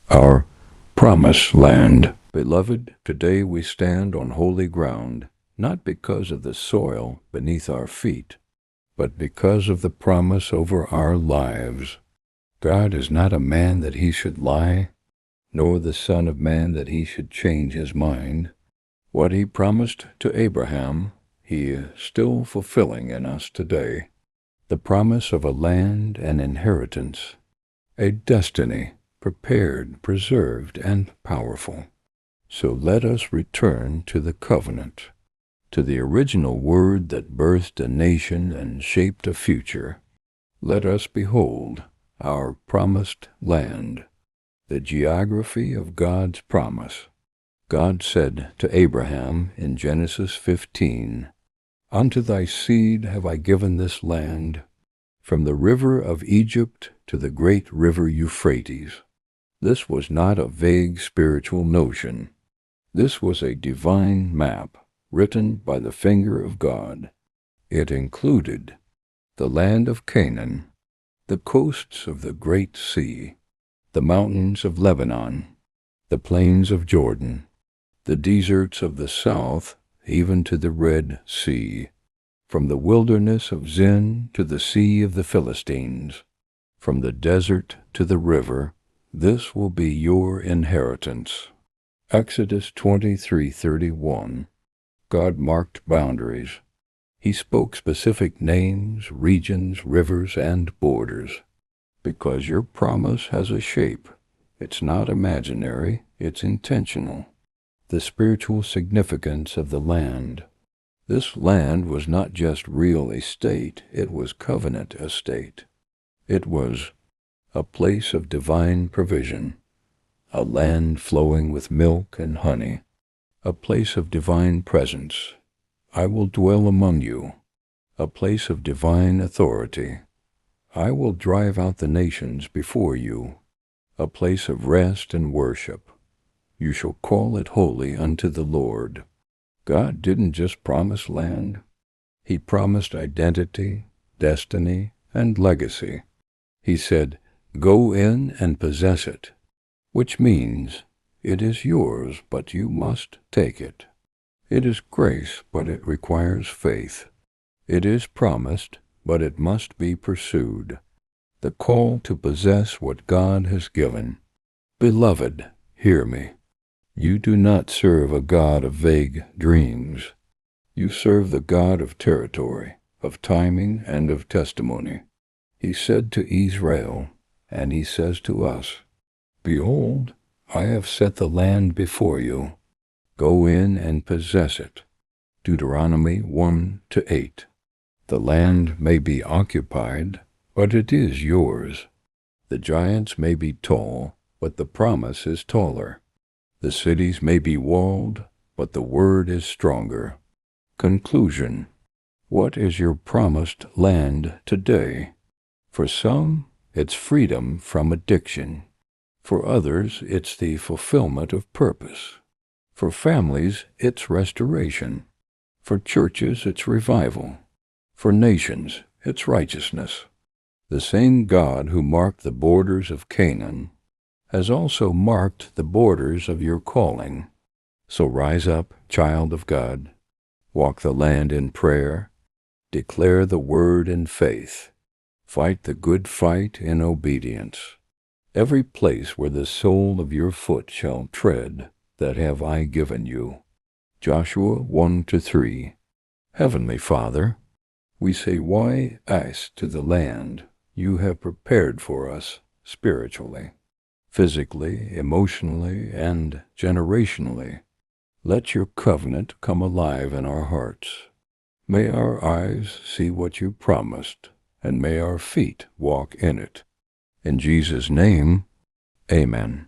our promised land. Beloved, today we stand on holy ground, not because of the soil beneath our feet, but because of the promise over our lives. God is not a man that he should lie, nor the Son of Man that he should change his mind. What he promised to Abraham, he is still fulfilling in us today. The promise of a land and inheritance, a destiny prepared, preserved, and powerful. So let us return to the covenant, to the original word that birthed a nation and shaped a future. Let us behold our promised land, the geography of God's promise. God said to Abraham in Genesis 15, "Unto thy seed have I given this land, from the river of Egypt to the great river Euphrates." This was not a vague spiritual notion. This was a divine map written by the finger of God. It included the land of Canaan, the coasts of the Great Sea, the mountains of Lebanon, the plains of Jordan, the deserts of the south, even to the Red Sea, from the wilderness of Zin to the Sea of the Philistines, from the desert to the river. This will be your inheritance. Exodus 23:31. God marked boundaries. He spoke specific names, regions, rivers, and borders. Because your promise has a shape. It's not imaginary, it's intentional. The spiritual significance of the land. This land was not just real estate, it was covenant estate. It was a place of divine provision, a land flowing with milk and honey, a place of divine presence. I will dwell among you, a place of divine authority. I will drive out the nations before you, a place of rest and worship. You shall call it holy unto the Lord. God didn't just promise land. He promised identity, destiny, and legacy. He said, "Go in and possess it," which means it is yours, but you must take it. It is grace, but it requires faith. It is promised, but it must be pursued. The call to possess what God has given. Beloved, hear me. You do not serve a God of vague dreams. You serve the God of territory, of timing, and of testimony. He said to Israel, and he says to us, "Behold, I have set the land before you. Go in and possess it." Deuteronomy 1-8. The land may be occupied, but it is yours. The giants may be tall, but the promise is taller. The cities may be walled, but the word is stronger. Conclusion. What is your promised land today? For some, it's freedom from addiction. For others, it's the fulfillment of purpose. For families, it's restoration. For churches, it's revival. For nations, it's righteousness. The same God who marked the borders of Canaan has also marked the borders of your calling. So rise up, child of God. Walk the land in prayer. Declare the word in faith. Fight the good fight in obedience. Every place where the sole of your foot shall tread, that have I given you. Joshua 1-3. Heavenly Father, we say why us to the land you have prepared for us spiritually, physically, emotionally, and generationally. Let your covenant come alive in our hearts. May our eyes see what you promised, and may our feet walk in it. In Jesus' name, amen.